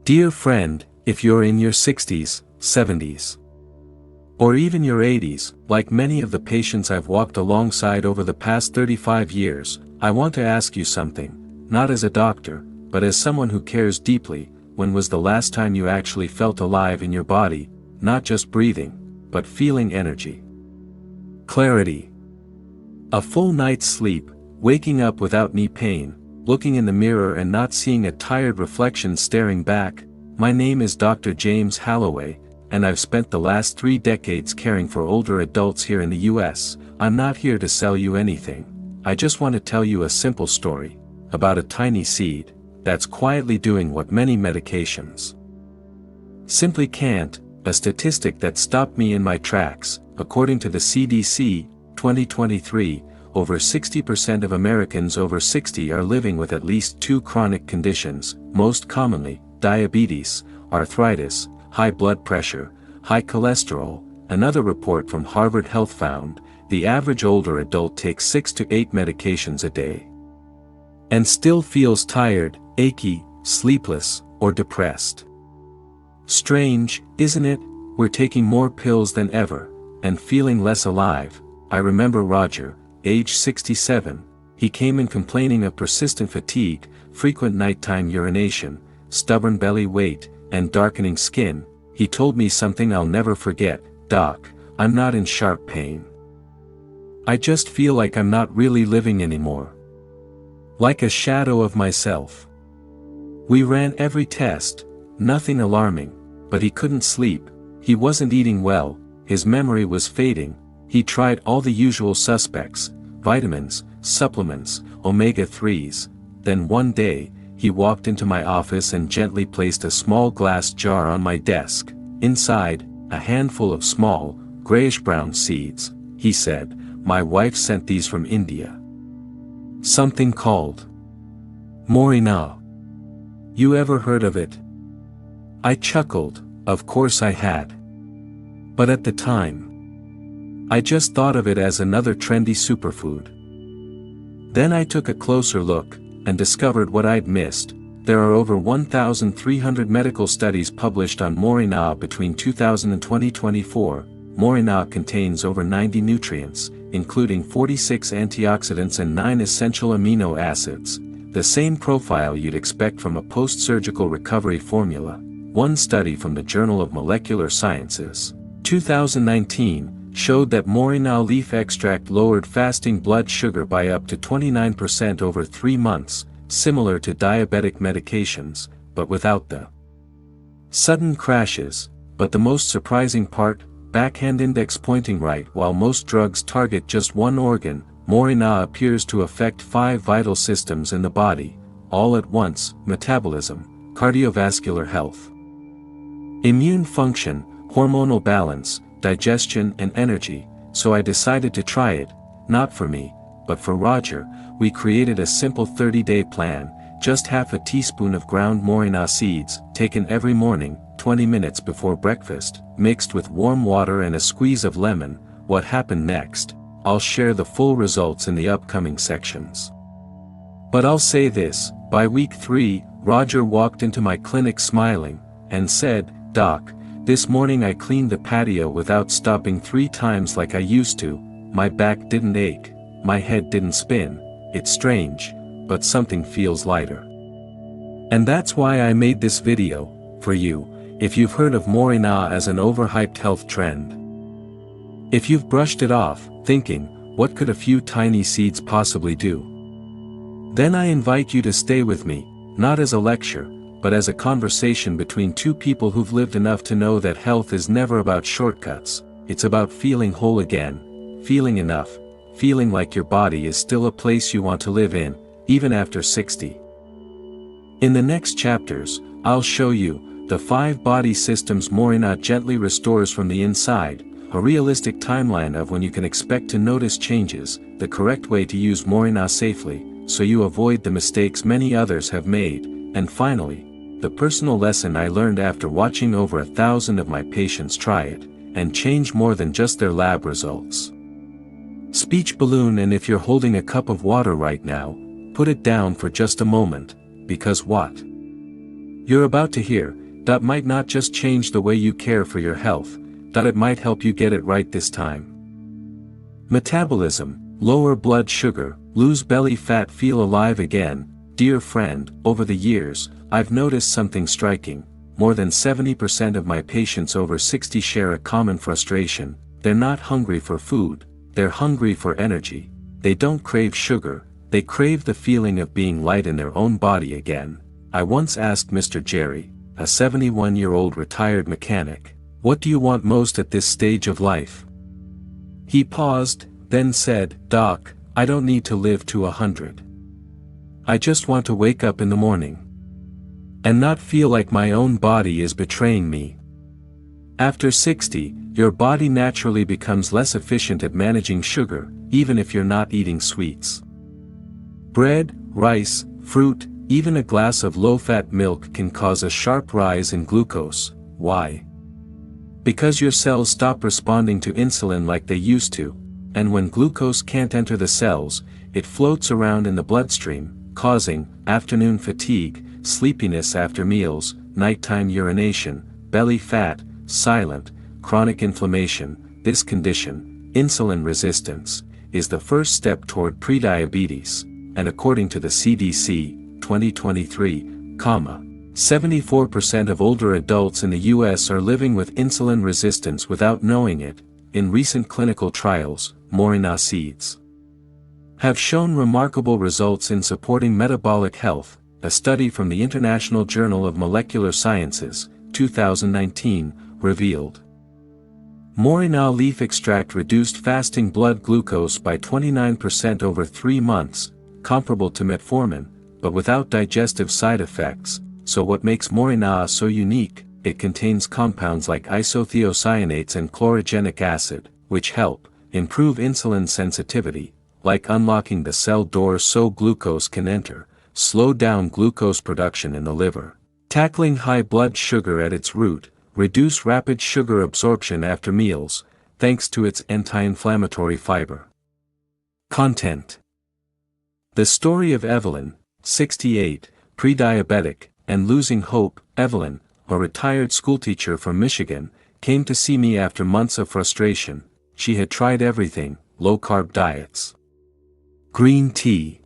Dear friend, if you're in your 60s, 70s, or even your 80s, like many of the patients I've walked alongside over the past 35 years, I want to ask you something, not as a doctor, but as someone who cares deeply. When was the last time you actually felt alive in your body, not just breathing, but feeling energy? Clarity. A full night's sleep, waking up without knee pain, looking in the mirror and not seeing a tired reflection staring back. My name is Dr. James Halloway, and I've spent the last 3 decades caring for older adults here in the US. I'm not here to sell you anything. I just want to tell you a simple story about a tiny seed that's quietly doing what many medications simply can't. A statistic that stopped me in my tracks. According to the CDC, 2023, over 60% of Americans over 60 are living with at least 2 chronic conditions, most commonly, diabetes, arthritis, high blood pressure, high cholesterol. Another report from Harvard Health found, the average older adult takes 6 to 8 medications a day and still feels tired, achy, sleepless, or depressed. Strange, isn't it? We're taking more pills than ever, and feeling less alive. I remember Roger, age 67, he came in complaining of persistent fatigue, frequent nighttime urination, stubborn belly weight, and darkening skin. He told me something I'll never forget, "Doc, I'm not in sharp pain. I just feel like I'm not really living anymore. Like a shadow of myself." We ran every test, nothing alarming, but he couldn't sleep, he wasn't eating well, his memory was fading. He tried all the usual suspects, vitamins, supplements, omega-3s, then one day, he walked into my office and gently placed a small glass jar on my desk. Inside, a handful of small, grayish-brown seeds. He said, "My wife sent these from India. Something called Moringa. You ever heard of it?" I chuckled, of course I had. But at the time, I just thought of it as another trendy superfood. Then I took a closer look, and discovered what I'd missed. There are over 1,300 medical studies published on Moringa between 2000 and 2024. Moringa contains over 90 nutrients, including 46 antioxidants and 9 essential amino acids, the same profile you'd expect from a post-surgical recovery formula. One study from the Journal of Molecular Sciences, 2019, showed that Moringa leaf extract lowered fasting blood sugar by up to 29% over 3 months, similar to diabetic medications, but without the sudden crashes. But the most surprising part, backhand index pointing right. While most drugs target just one organ, Moringa appears to affect 5 vital systems in the body, all at once: metabolism, cardiovascular health, immune function, hormonal balance, digestion and energy. So I decided to try it, not for me, but for Roger. We created a simple 30-day plan, just half a teaspoon of ground Moringa seeds, taken every morning, 20 minutes before breakfast, mixed with warm water and a squeeze of lemon. What happened next? I'll share the full results in the upcoming sections. But I'll say this, by week 3, Roger walked into my clinic smiling, and said, "Doc, this morning I cleaned the patio without stopping 3 times like I used to. My back didn't ache, my head didn't spin. It's strange, but something feels lighter." And that's why I made this video, for you, if you've heard of Moringa as an overhyped health trend. If you've brushed it off, thinking, what could a few tiny seeds possibly do? Then I invite you to stay with me, not as a lecture, but as a conversation between 2 people who've lived enough to know that health is never about shortcuts. It's about feeling whole again, feeling enough, feeling like your body is still a place you want to live in, even after 60. In the next chapters, I'll show you the 5 body systems Moringa gently restores from the inside, a realistic timeline of when you can expect to notice changes, the correct way to use Moringa safely, so you avoid the mistakes many others have made, and finally, the personal lesson I learned after watching over 1,000 of my patients try it, and change more than just their lab results. Speech balloon. And if you're holding a cup of water right now, put it down for just a moment, because what You're about to hear, that might not just change the way you care for your health, that it might help you get it right this time. Metabolism, lower blood sugar, lose belly fat, feel alive again. Dear friend, over the years, I've noticed something striking. More than 70% of my patients over 60 share a common frustration. They're not hungry for food, they're hungry for energy. They don't crave sugar, they crave the feeling of being light in their own body again. I once asked Mr. Jerry, a 71-year-old retired mechanic, "What do you want most at this stage of life?" He paused, then said, "Doc, I don't need to live to 100. I just want to wake up in the morning and not feel like my own body is betraying me." After 60, your body naturally becomes less efficient at managing sugar, even if you're not eating sweets. Bread, rice, fruit, even a glass of low-fat milk can cause a sharp rise in glucose. Why? Because your cells stop responding to insulin like they used to, and when glucose can't enter the cells, it floats around in the bloodstream, causing afternoon fatigue, sleepiness after meals, nighttime urination, belly fat, silent, chronic inflammation. This condition, insulin resistance, is the first step toward prediabetes, and according to the CDC, 2023, 74% of older adults in the US are living with insulin resistance without knowing it. In recent clinical trials, Moringa seeds have shown remarkable results in supporting metabolic health. A study from the International Journal of Molecular Sciences, 2019, revealed Moringa leaf extract reduced fasting blood glucose by 29% over 3 months, comparable to metformin, but without digestive side effects. So what makes Moringa so unique? It contains compounds like isothiocyanates and chlorogenic acid, which help improve insulin sensitivity, like unlocking the cell door so glucose can enter, slow down glucose production in the liver, tackling high blood sugar at its root, reduce rapid sugar absorption after meals, thanks to its anti-inflammatory fiber content. The story of Evelyn, 68, pre-diabetic, and losing hope. Evelyn, a retired schoolteacher from Michigan, came to see me after months of frustration. She had tried everything: low-carb diets, green tea,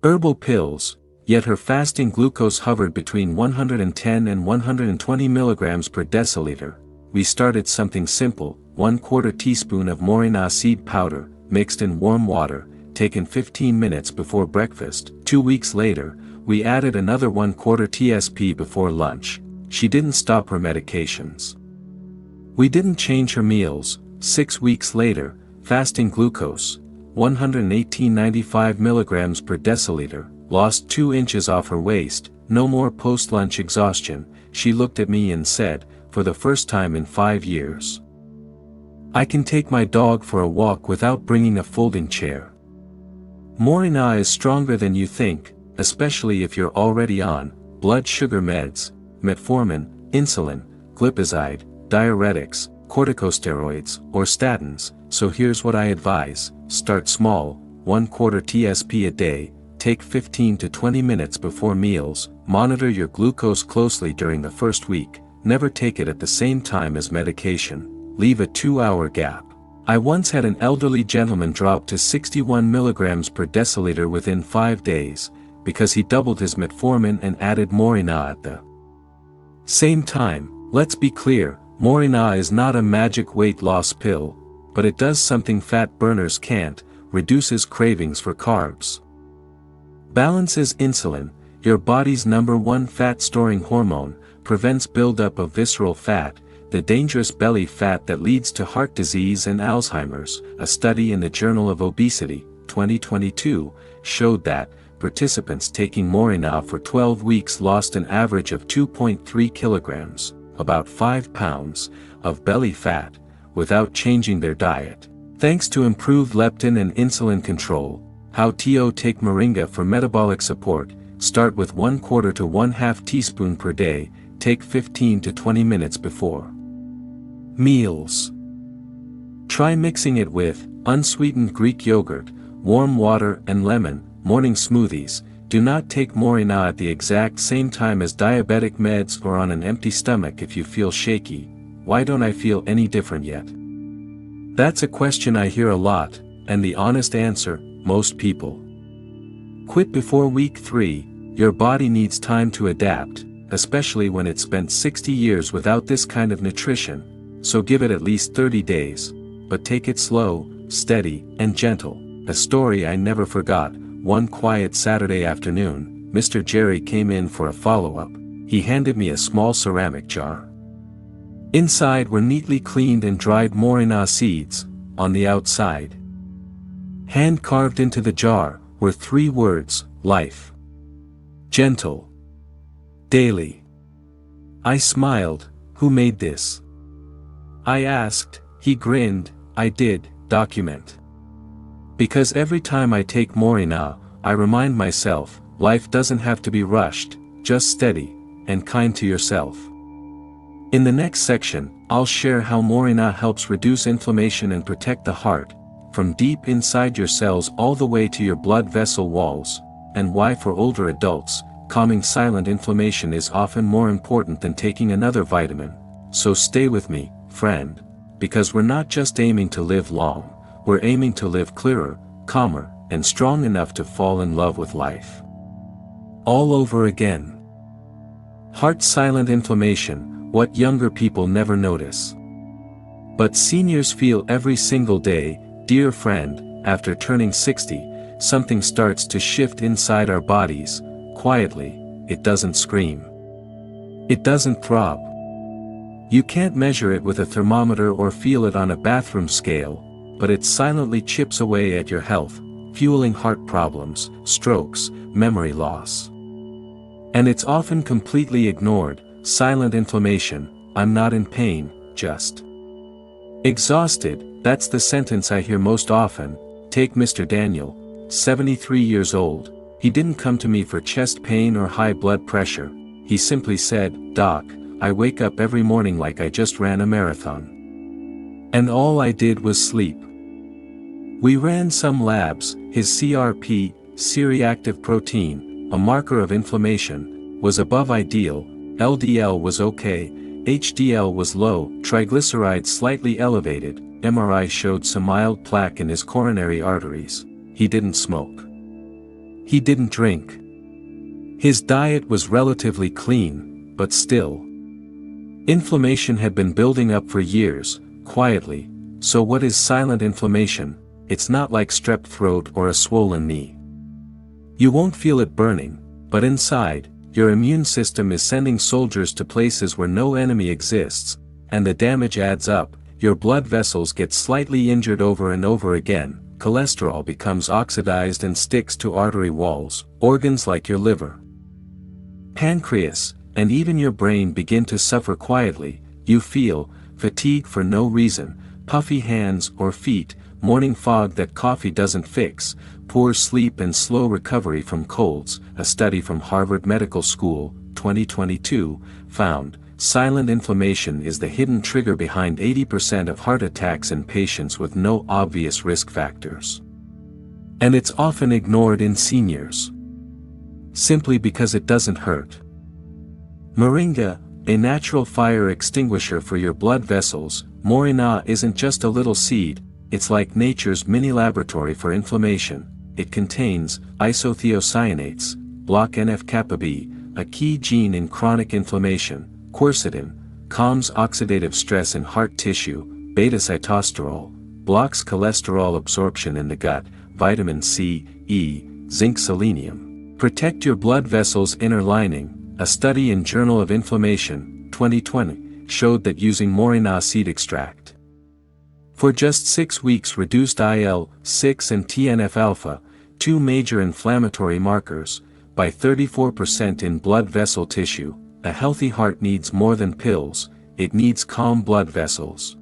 herbal pills, yet her fasting glucose hovered between 110 and 120 milligrams per deciliter. We started something simple: 1/4 teaspoon of Moringa seed powder, mixed in warm water, taken 15 minutes before breakfast. 2 weeks later, we added another 1/4 TSP before lunch. She didn't stop her medications. We didn't change her meals. 6 weeks later, fasting glucose, 118.95 milligrams per deciliter, lost 2 inches off her waist, no more post-lunch exhaustion. She looked at me and said, for the first time in 5 years, I can take my dog for a walk without bringing a folding chair. Moringa is stronger than you think, especially if you're already on blood sugar meds, metformin, insulin, glipizide, diuretics, corticosteroids, or statins. So here's what I advise: start small, 1/4 TSP a day, take 15 to 20 minutes before meals, monitor your glucose closely during the first week, never take it at the same time as medication, leave a 2-hour gap. I once had an elderly gentleman drop to 61 milligrams per deciliter within 5 days, because he doubled his metformin and added Moringa at the same time. Let's be clear, Moringa is not a magic weight loss pill, but it does something fat burners can't: reduces cravings for carbs, balances insulin, your body's #1 fat-storing hormone, prevents buildup of visceral fat, the dangerous belly fat that leads to heart disease and Alzheimer's. A study in the Journal of Obesity, 2022, showed that participants taking Moringa for 12 weeks lost an average of 2.3 kilograms, about 5 pounds, of belly fat, without changing their diet. Thanks to improved leptin and insulin control. How to take Moringa for metabolic support: start with 1/4 to 1/2 teaspoon per day, take 15 to 20 minutes before meals. Try mixing it with unsweetened Greek yogurt, warm water and lemon. Morning smoothies: Do not take Moringa at the exact same time as diabetic meds or on an empty stomach if you feel shaky. Why don't I feel any different yet? That's a question I hear a lot, and the honest answer, most people. Quit before week 3, your body needs time to adapt, especially when it's spent 60 years without this kind of nutrition, so give it at least 30 days, but take it slow, steady, and gentle. A story I never forgot. One quiet Saturday afternoon, Mr. Jerry came in for a follow-up. He handed me a small ceramic jar. Inside were neatly cleaned and dried Moringa seeds. On the outside, hand-carved into the jar, were 3 words: life. Gentle. Daily. I smiled. Who made this? I asked. He grinned. I did. Document. Because every time I take Moringa, I remind myself, life doesn't have to be rushed, just steady, and kind to yourself. In the next section, I'll share how Moringa helps reduce inflammation and protect the heart, from deep inside your cells all the way to your blood vessel walls, and why for older adults, calming silent inflammation is often more important than taking another vitamin. So stay with me, friend, because we're not just aiming to live long. We're aiming to live clearer, calmer, and strong enough to fall in love with life. All over again. Heart silent inflammation, what younger people never notice. But seniors feel every single day. Dear friend, after turning 60, something starts to shift inside our bodies, quietly. It doesn't scream. It doesn't throb. You can't measure it with a thermometer or feel it on a bathroom scale, but it silently chips away at your health, fueling heart problems, strokes, memory loss. And it's often completely ignored. Silent inflammation. I'm not in pain, just exhausted. That's the sentence I hear most often. Take Mr. Daniel, 73 years old. He didn't come to me for chest pain or high blood pressure. He simply said, "Doc, I wake up every morning like I just ran a marathon. And all I did was sleep." We ran some labs. His CRP, C-reactive protein, a marker of inflammation, was above ideal. LDL was okay, HDL was low, triglycerides slightly elevated. MRI showed some mild plaque in his coronary arteries. He didn't smoke. He didn't drink. His diet was relatively clean, but still. Inflammation had been building up for years, quietly. So what is silent inflammation? It's not like strep throat or a swollen knee. You won't feel it burning, but inside, your immune system is sending soldiers to places where no enemy exists, and the damage adds up. Your blood vessels get slightly injured over and over again, cholesterol becomes oxidized and sticks to artery walls, organs like your liver, pancreas, and even your brain begin to suffer quietly. You feel fatigue for no reason, puffy hands or feet, morning fog that coffee doesn't fix, poor sleep and slow recovery from colds. A study from Harvard Medical School, 2022, found silent inflammation is the hidden trigger behind 80% of heart attacks in patients with no obvious risk factors. And it's often ignored in seniors, simply because it doesn't hurt. Moringa, a natural fire extinguisher for your blood vessels. Moringa isn't just a little seed, it's like nature's mini laboratory for inflammation. It contains isothiocyanates, block NF-kappa B, a key gene in chronic inflammation. Quercetin, calms oxidative stress in heart tissue. Beta-sitosterol, blocks cholesterol absorption in the gut. Vitamin C, E, zinc, selenium, protect your blood vessels' inner lining. A study in Journal of Inflammation, 2020, showed that using Moringa seed extract for just 6 weeks reduced IL-6 and TNF-alpha, 2 major inflammatory markers, by 34% in blood vessel tissue. A healthy heart needs more than pills, it needs calm blood vessels.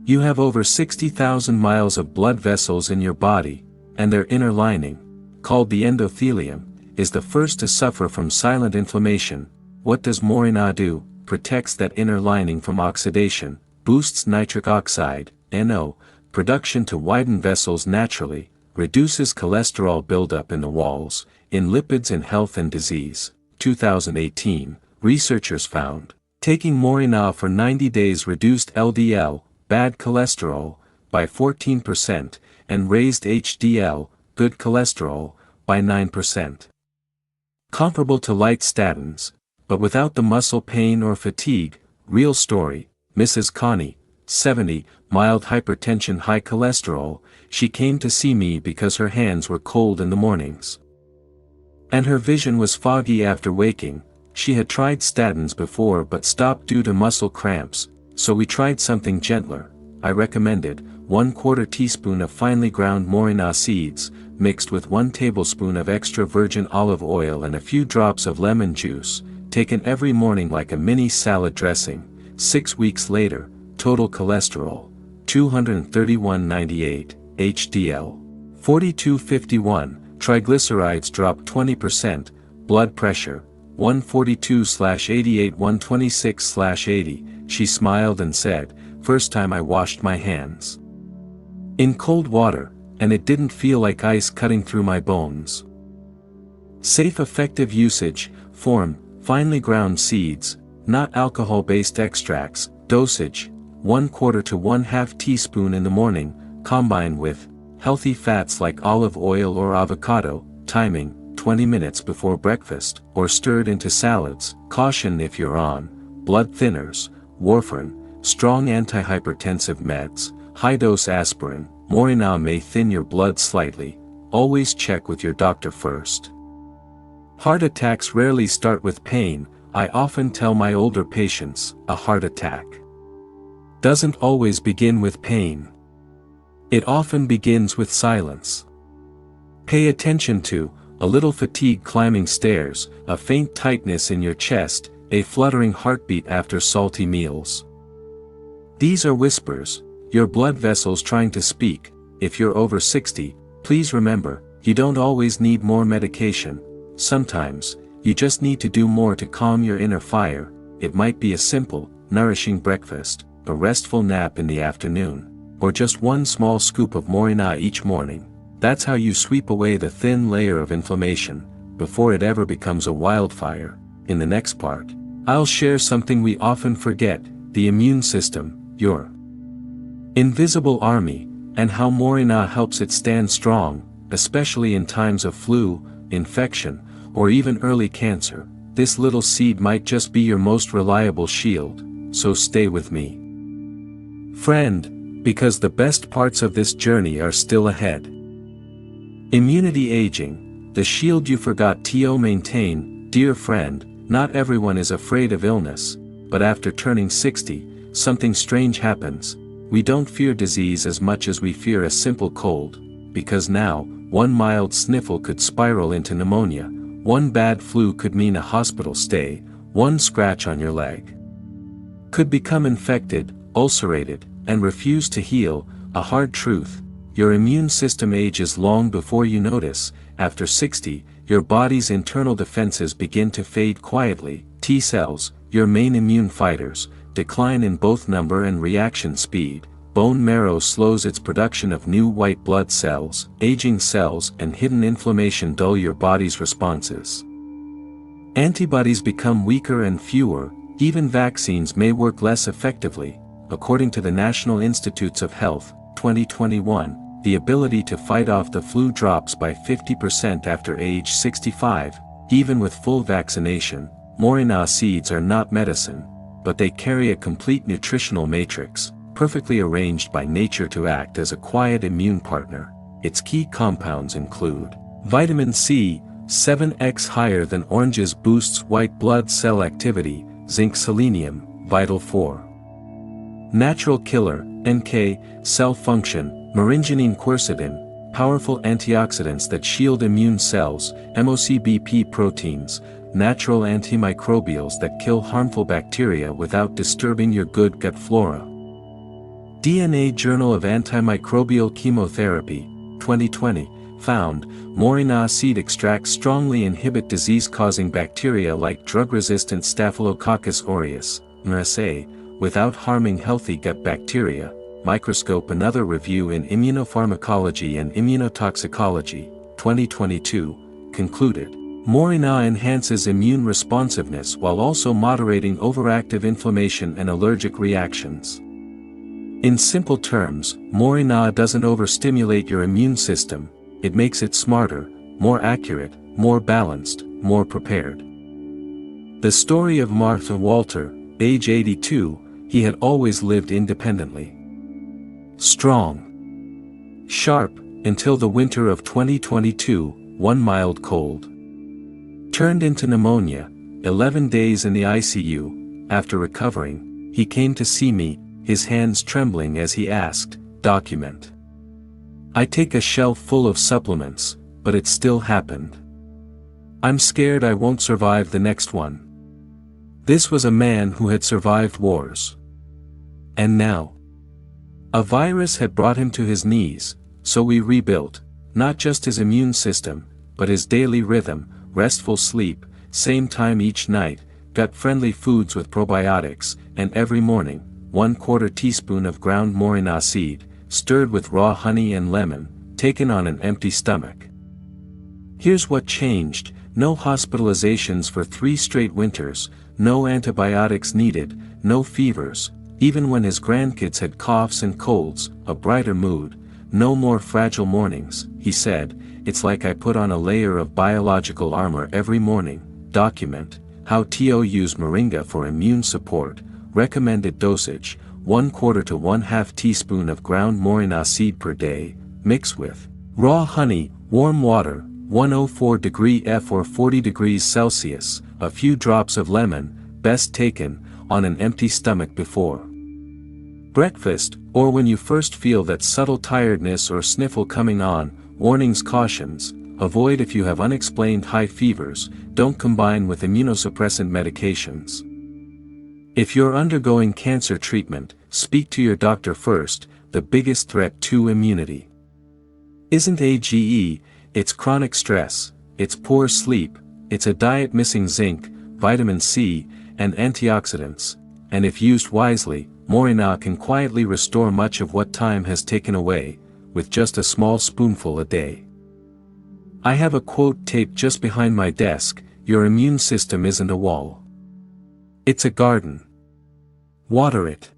You have over 60,000 miles of blood vessels in your body, and their inner lining, called the endothelium, is the first to suffer from silent inflammation. What does Moringa do? Protects that inner lining from oxidation, boosts nitric oxide, NO, production to widen vessels naturally, reduces cholesterol buildup in the walls, in lipids in health and disease. 2018, researchers found, taking Moringa for 90 days reduced LDL, bad cholesterol, by 14%, and raised HDL, good cholesterol, by 9%. Comparable to light statins, but without the muscle pain or fatigue. Real story, Mrs. Connie, 70, mild hypertension, high cholesterol. She came to see me because her hands were cold in the mornings, and her vision was foggy after waking. She had tried statins before but stopped due to muscle cramps, so we tried something gentler. I recommended 1/4 teaspoon of finely ground Moringa seeds, mixed with 1 tablespoon of extra virgin olive oil and a few drops of lemon juice, taken every morning like a mini salad dressing. 6 weeks later, total cholesterol, 231/98, HDL, 42/51, triglycerides dropped 20%, blood pressure, 142/88, 126/80, she smiled and said, "First time I washed my hands in cold water, and it didn't feel like ice cutting through my bones." Safe, effective usage. Form, finely ground seeds, not alcohol-based extracts. Dosage, 1/4 to 1/2 teaspoon in the morning, combine with healthy fats like olive oil or avocado. Timing, 20 minutes before breakfast, or stirred into salads. Caution if you're on blood thinners, warfarin, strong antihypertensive meds, high-dose aspirin. Moringa may thin your blood slightly. Always check with your doctor first. Heart attacks rarely start with pain. I often tell my older patients, a heart attack doesn't always begin with pain. It often begins with silence. Pay attention to a little fatigue climbing stairs, a faint tightness in your chest, a fluttering heartbeat after salty meals. These are whispers, your blood vessels trying to speak. If you're over 60, please remember, you don't always need more medication. Sometimes, you just need to do more to calm your inner fire. It might be a simple, nourishing breakfast, a restful nap in the afternoon, or just one small scoop of Moringa each morning. That's how you sweep away the thin layer of inflammation, before it ever becomes a wildfire. In the next part, I'll share something we often forget, the immune system, your invisible army, and how Moringa helps it stand strong, especially in times of flu, infection, or even early cancer. This little seed might just be your most reliable shield, so stay with me, friend, because the best parts of this journey are still ahead. Immunity aging, the shield you forgot to maintain. Dear friend, not everyone is afraid of illness, but after turning 60, something strange happens. We don't fear disease as much as we fear a simple cold, because now, one mild sniffle could spiral into pneumonia, one bad flu could mean a hospital stay, one scratch on your leg could become infected, ulcerated, and refuse to heal. A hard truth, your immune system ages long before you notice. After 60, your body's internal defenses begin to fade quietly. T cells, your main immune fighters, decline in both number and reaction speed. Bone marrow slows its production of new white blood cells. Aging cells and hidden inflammation dull your body's responses. Antibodies become weaker and fewer. Even vaccines may work less effectively. According to the National Institutes of Health, 2021, the ability to fight off the flu drops by 50% after age 65, even with full vaccination. Moringa seeds are not medicine, but they carry a complete nutritional matrix, perfectly arranged by nature to act as a quiet immune partner. Its key compounds include vitamin C, 7x higher than oranges, boosts white blood cell activity. Zinc, selenium, vital for natural killer, NK, cell function. Moringa, quercetin, powerful antioxidants that shield immune cells. MOCBP, proteins, natural antimicrobials that kill harmful bacteria without disturbing your good gut flora. DNA Journal of Antimicrobial Chemotherapy, 2020, found, Moringa seed extracts strongly inhibit disease-causing bacteria like drug-resistant Staphylococcus aureus, MRSA, without harming healthy gut bacteria. Microscope. Another review in Immunopharmacology and Immunotoxicology, 2022, concluded, Moringa enhances immune responsiveness while also moderating overactive inflammation and allergic reactions. In simple terms, Moringa doesn't overstimulate your immune system, it makes it smarter, more accurate, more balanced, more prepared. The story of Martha Walter, age 82, he had always lived independently. Strong. Sharp, until the winter of 2022, one mild cold turned into pneumonia. 11 days in the ICU, after recovering, he came to see me, his hands trembling as he asked, "Document." I take a shelf full of supplements, but it still happened. I'm scared I won't survive the next one. This was a man who had survived wars. And now, a virus had brought him to his knees, so we rebuilt, not just his immune system, but his daily rhythm, restful sleep, same time each night, gut-friendly foods with probiotics, and every morning, 1/4 teaspoon of ground Moringa seed, stirred with raw honey and lemon, taken on an empty stomach. Here's what changed: no hospitalizations for 3 straight winters, no antibiotics needed, no fevers, even when his grandkids had coughs and colds, a brighter mood, no more fragile mornings. He said, "It's like I put on a layer of biological armor every morning." Document, how to use Moringa for immune support, recommended dosage, 1/4 to 1/2 teaspoon of ground Moringa seed per day, mix with raw honey, warm water, 104 degrees F or 40 degrees Celsius, a few drops of lemon, best taken on an empty stomach before breakfast, or when you first feel that subtle tiredness or sniffle coming on. Warnings: cautions, avoid if you have unexplained high fevers, don't combine with immunosuppressant medications. If you're undergoing cancer treatment, speak to your doctor first. The biggest threat to immunity isn't AGE, it's chronic stress, it's poor sleep, it's a diet missing zinc, vitamin C, and antioxidants, and if used wisely, Moringa can quietly restore much of what time has taken away, with just a small spoonful a day. I have a quote taped just behind my desk: "Your immune system isn't a wall. It's a garden. Water it."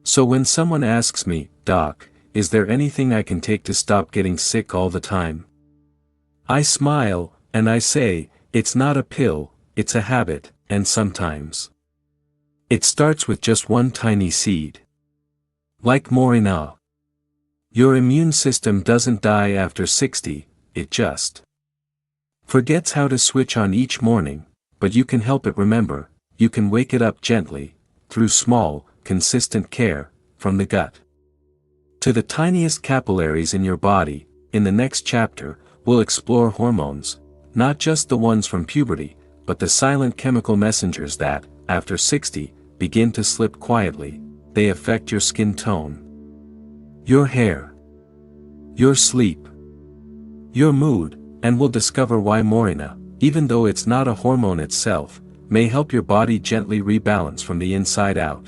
So when someone asks me, "Doc, is there anything I can take to stop getting sick all the time?" I smile, and I say, it's not a pill, it's a habit, and sometimes it starts with just one tiny seed. Like Moringa. Your immune system doesn't die after 60, it just forgets how to switch on each morning, but you can help it remember. You can wake it up gently, through small, consistent care, from the gut to the tiniest capillaries in your body. In the next chapter, we'll explore hormones, not just the ones from puberty, but the silent chemical messengers that, after 60, begin to slip quietly. They affect your skin tone, your hair, your sleep, your mood, and we'll discover why Moringa, even though it's not a hormone itself, may help your body gently rebalance from the inside out.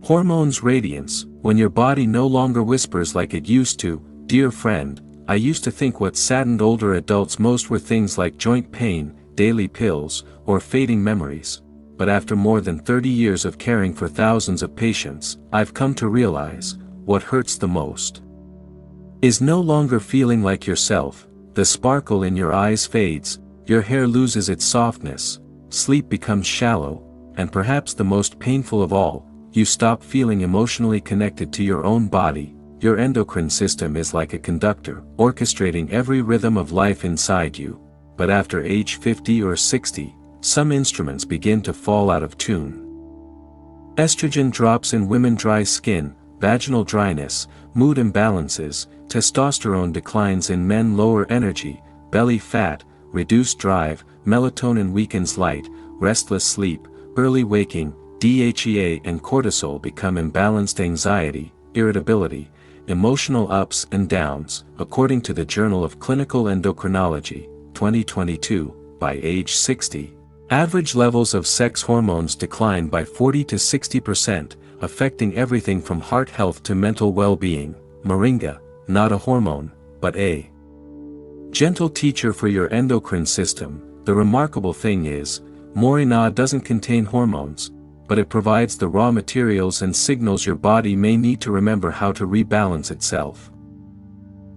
Hormones radiance, when your body no longer whispers like it used to. Dear friend, I used to think what saddened older adults most were things like joint pain, daily pills, or fading memories. But after more than 30 years of caring for thousands of patients, I've come to realize, what hurts the most is no longer feeling like yourself. The sparkle in your eyes fades, your hair loses its softness, sleep becomes shallow, and perhaps the most painful of all, you stop feeling emotionally connected to your own body. Your endocrine system is like a conductor, orchestrating every rhythm of life inside you. But after age 50 or 60, some instruments begin to fall out of tune. Estrogen drops in women, dry skin, vaginal dryness, mood imbalances, testosterone declines in men, lower energy, belly fat, reduced drive, melatonin weakens, light, restless sleep, early waking, DHEA and cortisol become imbalanced, anxiety, irritability, emotional ups and downs. According to the Journal of Clinical Endocrinology, 2022, by age 60, average levels of sex hormones decline by 40 to 60%, affecting everything from heart health to mental well-being. Moringa, not a hormone, but a gentle teacher for your endocrine system. The remarkable thing is, Moringa doesn't contain hormones, but it provides the raw materials and signals your body may need to remember how to rebalance itself.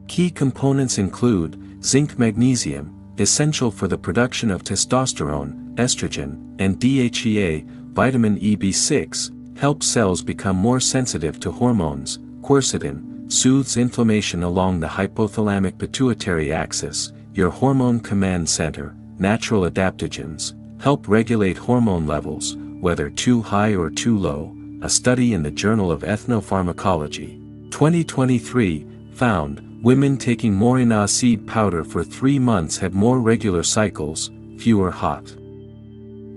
Key components include zinc, magnesium, essential for the production of testosterone, estrogen, and DHEA. Vitamin E, B6, helps cells become more sensitive to hormones. Quercetin, soothes inflammation along the hypothalamic pituitary axis, your hormone command center. Natural adaptogens, help regulate hormone levels, whether too high or too low. A study in the Journal of Ethnopharmacology, 2023, found, women taking Moringa seed powder for 3 months had more regular cycles, fewer hot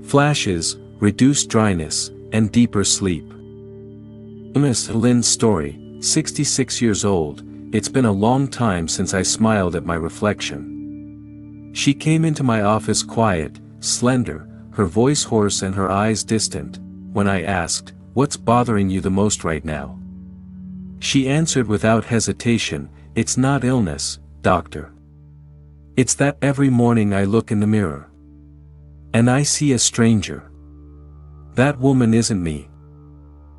flashes, reduced dryness, and deeper sleep. Miss Lynn's story, 66 years old, it's been a long time since I smiled at my reflection. She came into my office quiet, slender, her voice hoarse and her eyes distant. When I asked, "What's bothering you the most right now?" she answered without hesitation, "It's not illness, doctor. It's that every morning I look in the mirror and I see a stranger. That woman isn't me."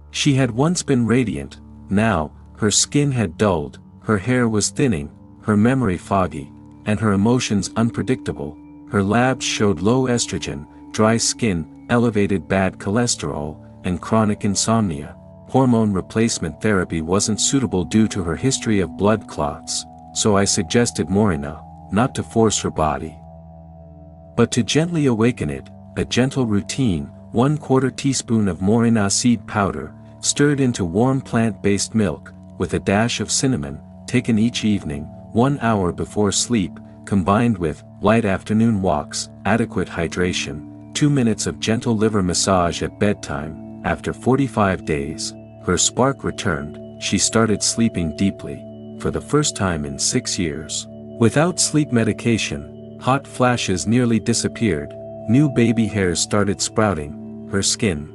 She had once been radiant. Now, her skin had dulled, her hair was thinning, her memory foggy, and her emotions unpredictable. Her labs showed low estrogen, dry skin, elevated bad cholesterol, and chronic insomnia. Hormone replacement therapy wasn't suitable due to her history of blood clots, so I suggested Moringa, not to force her body, but to gently awaken it. A gentle routine: 1/4 teaspoon of Moringa seed powder, stirred into warm plant-based milk, with a dash of cinnamon, taken each evening, 1 hour before sleep, combined with light afternoon walks, adequate hydration, 2 minutes of gentle liver massage at bedtime. After 45 days, her spark returned. She started sleeping deeply, for the first time in 6 years. Without sleep medication, hot flashes nearly disappeared, new baby hairs started sprouting, her skin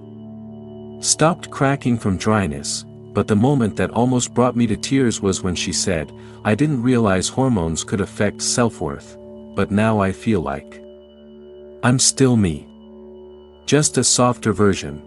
stopped cracking from dryness. But the moment that almost brought me to tears was when she said, "I didn't realize hormones could affect self-worth, but now I feel like I'm still me. Just a softer version."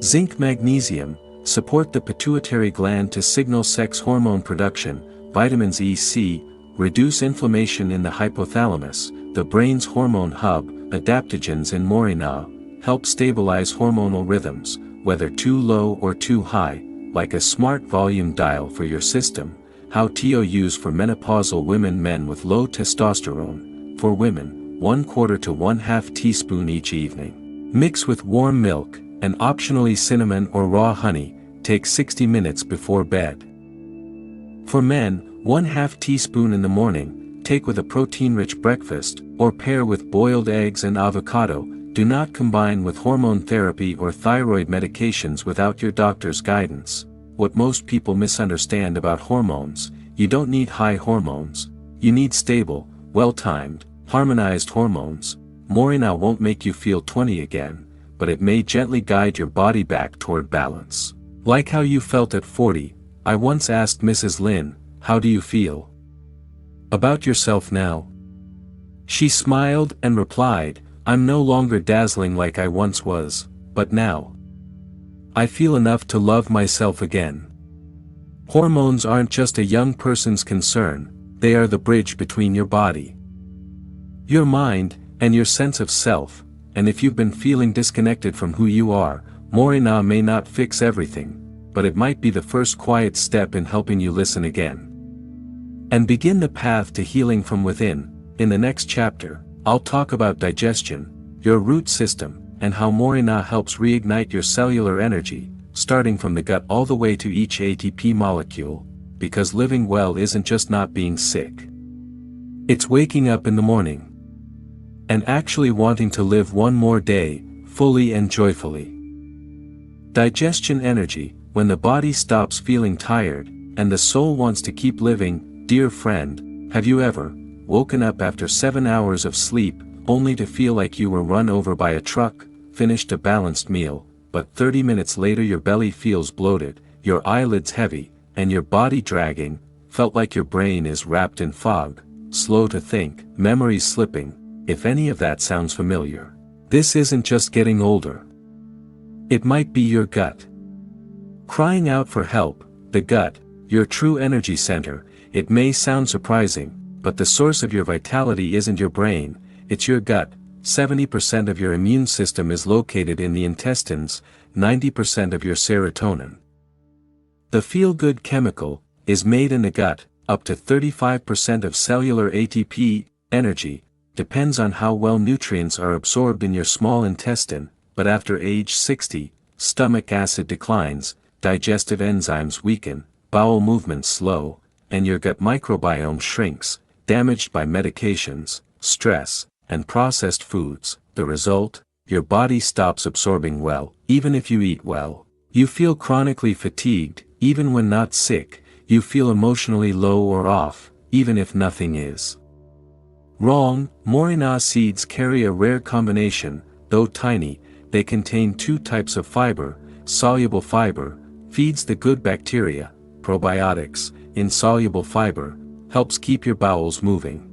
Zinc, magnesium, support the pituitary gland to signal sex hormone production. Vitamins E, C, reduce inflammation in the hypothalamus, the brain's hormone hub. Adaptogens in Moringa, help stabilize hormonal rhythms, whether too low or too high, like a smart volume dial for your system. How to use for menopausal women. Men with low testosterone. For women, 1/4 to 1/2 teaspoon each evening. Mix with warm milk, and optionally cinnamon or raw honey. Take 60 minutes before bed. For men, 1/2 teaspoon in the morning. Take with a protein-rich breakfast, or pair with boiled eggs and avocado. Do not combine with hormone therapy or thyroid medications without your doctor's guidance. What most people misunderstand about hormones: you don't need high hormones. You need stable, well-timed, harmonized hormones. Moringa won't make you feel 20 again, but it may gently guide your body back toward balance. Like how you felt at 40, I once asked Mrs. Lynn, "How do you feel about yourself now?" She smiled and replied, "I'm no longer dazzling like I once was, but now I feel enough to love myself again." Hormones aren't just a young person's concern, they are the bridge between your body, your mind, and your sense of self. And if you've been feeling disconnected from who you are, Moringa may not fix everything, but it might be the first quiet step in helping you listen again and begin the path to healing from within. In the next chapter, I'll talk about digestion, your root system, and how Moringa helps reignite your cellular energy, starting from the gut all the way to each ATP molecule, because living well isn't just not being sick. It's waking up in the morning and actually wanting to live one more day, fully and joyfully. Digestion energy, when the body stops feeling tired, and the soul wants to keep living. Dear friend, have you ever woken up after 7 hours of sleep, only to feel like you were run over by a truck, finished a balanced meal, but 30 minutes later your belly feels bloated, your eyelids heavy, and your body dragging, felt like your brain is wrapped in fog, slow to think, memories slipping. If any of that sounds familiar, this isn't just getting older. It might be your gut crying out for help. The gut, your true energy center. It may sound surprising, but the source of your vitality isn't your brain, it's your gut. 70% of your immune system is located in the intestines, 90% of your serotonin, the feel-good chemical, is made in the gut. Up to 35% of cellular ATP, energy, depends on how well nutrients are absorbed in your small intestine, but after age 60, stomach acid declines, digestive enzymes weaken, bowel movements slow, and your gut microbiome shrinks, damaged by medications, stress, and processed foods. The result? Your body stops absorbing well, even if you eat well. You feel chronically fatigued, even when not sick. You feel emotionally low or off, even if nothing is wrong. Moringa seeds carry a rare combination. Though tiny, they contain two types of fiber. Soluble fiber feeds the good bacteria. Probiotics, insoluble fiber, helps keep your bowels moving,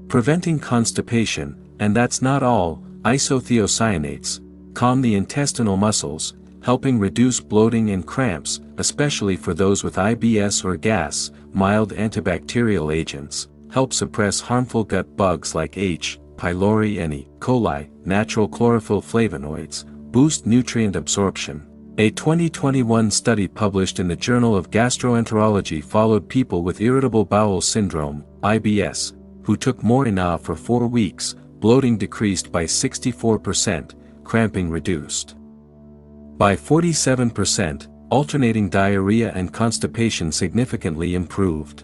preventing constipation. And that's not all. Isothiocyanates calm the intestinal muscles, helping reduce bloating and cramps, especially for those with IBS or gas. Mild antibacterial agents help suppress harmful gut bugs like H. pylori and E. coli. Natural chlorophyll flavonoids boost nutrient absorption. A 2021 study published in the Journal of Gastroenterology followed people with irritable bowel syndrome, IBS, who took Moringa for 4 weeks. Bloating decreased by 64%, cramping reduced by 47%, alternating diarrhea and constipation significantly improved.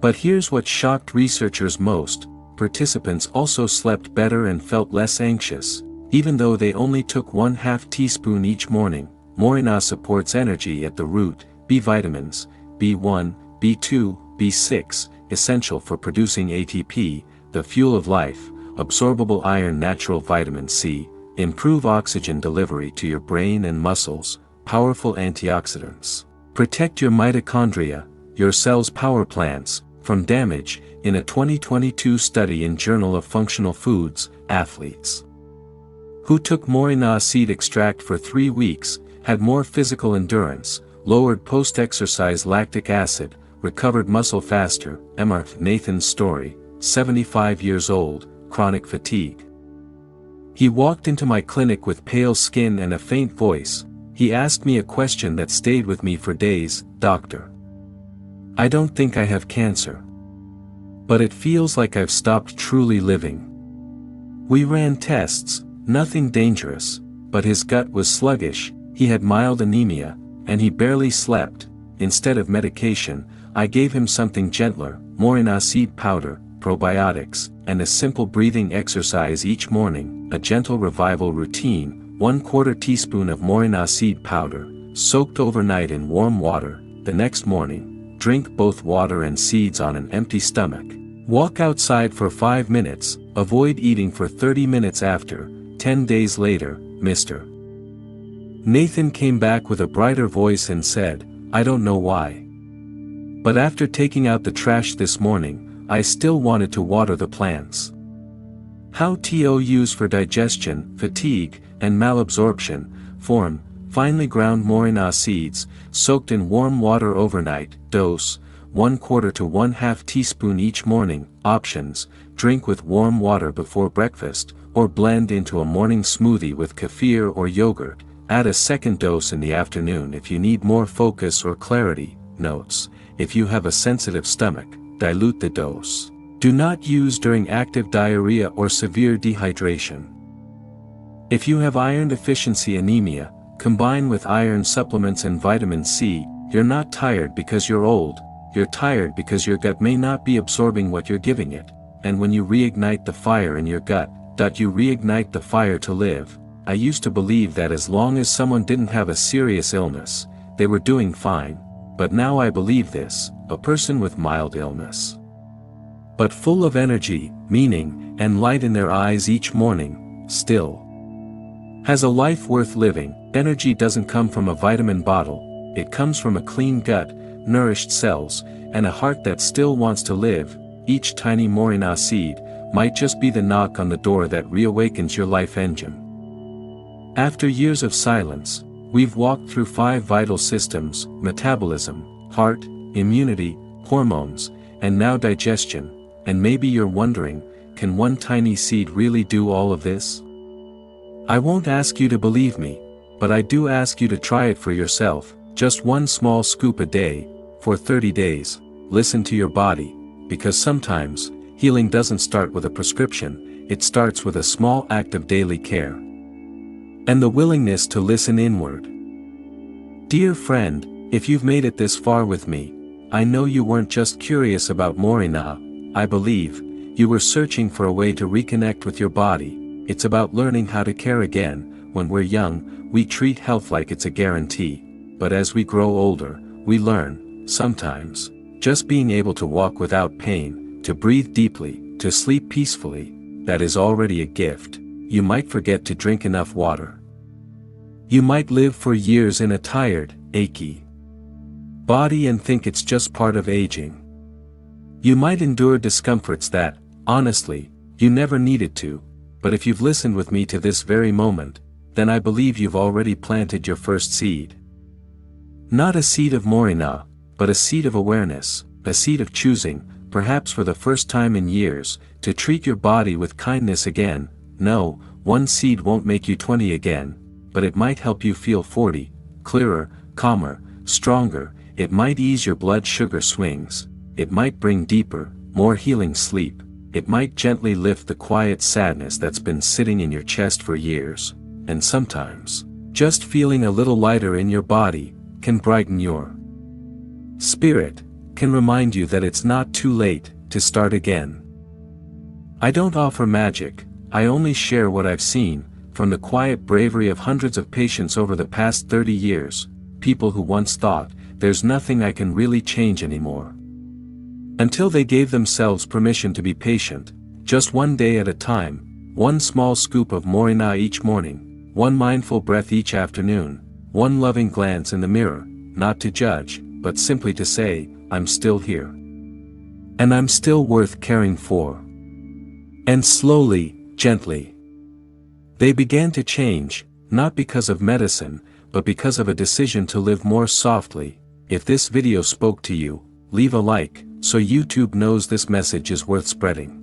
But here's what shocked researchers most: participants also slept better and felt less anxious, even though they only took 1/2 teaspoon each morning. Moringa supports energy at the root. B vitamins, B1, B2, B6, essential for producing ATP, the fuel of life. Absorbable iron, natural vitamin C, improve oxygen delivery to your brain and muscles. Powerful antioxidants protect your mitochondria, your cells' power plants, from damage. In a 2022 study in Journal of Functional Foods, athletes who took Moringa seed extract for 3 weeks had more physical endurance, lowered post-exercise lactic acid, recovered muscle faster. Mr. Nathan's story, 75 years old, chronic fatigue. He walked into my clinic with pale skin and a faint voice. He asked me a question that stayed with me for days. "Doctor, I don't think I have cancer, but it feels like I've stopped truly living." We ran tests, nothing dangerous, but his gut was sluggish. He had mild anemia, and he barely slept. Instead of medication, I gave him something gentler: Moringa seed powder, probiotics, and a simple breathing exercise each morning. A gentle revival routine: 1/4 teaspoon of Moringa seed powder, soaked overnight in warm water. The next morning, drink both water and seeds on an empty stomach. Walk outside for 5 minutes, avoid eating for 30 minutes after. 10 days later, Mr. Nathan came back with a brighter voice and said, "I don't know why, but after taking out the trash this morning, I still wanted to water the plants." How to use for digestion, fatigue, and malabsorption. Form: finely ground Moringa seeds, soaked in warm water overnight. Dose: 1/4 to 1/2 teaspoon each morning. Options: drink with warm water before breakfast, or blend into a morning smoothie with kefir or yogurt. Add a second dose in the afternoon if you need more focus or clarity. Notes: if you have a sensitive stomach, dilute the dose. Do not use during active diarrhea or severe dehydration. If you have iron deficiency anemia, combine with iron supplements and vitamin C. You're not tired because you're old, you're tired because your gut may not be absorbing what you're giving it. And when you reignite the fire in your gut, you reignite the fire to live. I used to believe that as long as someone didn't have a serious illness, they were doing fine. But now I believe this: a person with mild illness, but full of energy, meaning, and light in their eyes each morning, still Has a life worth living. Energy doesn't come from a vitamin bottle, it comes from a clean gut, nourished cells, and a heart that still wants to live. Each tiny Moringa seed might just be the knock on the door that reawakens your life engine. After years of silence, we've walked through 5 vital systems: metabolism, heart, immunity, hormones, and now digestion. And maybe you're wondering, can one tiny seed really do all of this? I won't ask you to believe me, but I do ask you to try it for yourself. Just one small scoop a day, for 30 days, listen to your body, because sometimes, healing doesn't start with a prescription, it starts with a small act of daily care. And the willingness to listen inward. Dear friend, if you've made it this far with me, I know you weren't just curious about Moringa. I believe you were searching for a way to reconnect with your body. It's about learning how to care again. When we're young, we treat health like it's a guarantee. But as we grow older, we learn, sometimes, just being able to walk without pain, to breathe deeply, to sleep peacefully, that is already a gift. You might forget to drink enough water. You might live for years in a tired, achy body and think it's just part of aging. You might endure discomforts that, honestly, you never needed to, but if you've listened with me to this very moment, then I believe you've already planted your first seed. Not a seed of Moringa, but a seed of awareness, a seed of choosing, perhaps for the first time in years, to treat your body with kindness again. No, one seed won't make you 20 again, but it might help you feel 40, clearer, calmer, stronger. It might ease your blood sugar swings. It might bring deeper, more healing sleep. It might gently lift the quiet sadness that's been sitting in your chest for years. And sometimes, just feeling a little lighter in your body can brighten your spirit, can remind you that it's not too late to start again. I don't offer magic, I only share what I've seen, from the quiet bravery of hundreds of patients over the past 30 years, people who once thought, there's nothing I can really change anymore. Until they gave themselves permission to be patient, just one day at a time, one small scoop of Moringa each morning, one mindful breath each afternoon, one loving glance in the mirror, not to judge, but simply to say, I'm still here. And I'm still worth caring for. And slowly, gently, they began to change, not because of medicine, but because of a decision to live more softly. If this video spoke to you, leave a like, so YouTube knows this message is worth spreading.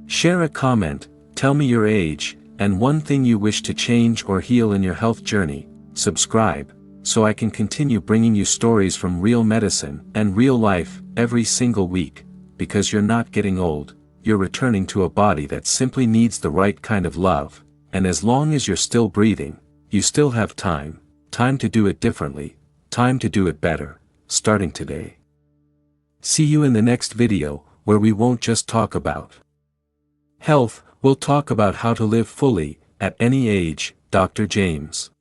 Share a comment, tell me your age, and one thing you wish to change or heal in your health journey. Subscribe, so I can continue bringing you stories from real medicine and real life every single week, because you're not getting old, you're returning to a body that simply needs the right kind of love, and as long as you're still breathing, you still have time to do it differently, time to do it better, starting today. See you in the next video, where we won't just talk about health, we'll talk about how to live fully, at any age. Dr. James.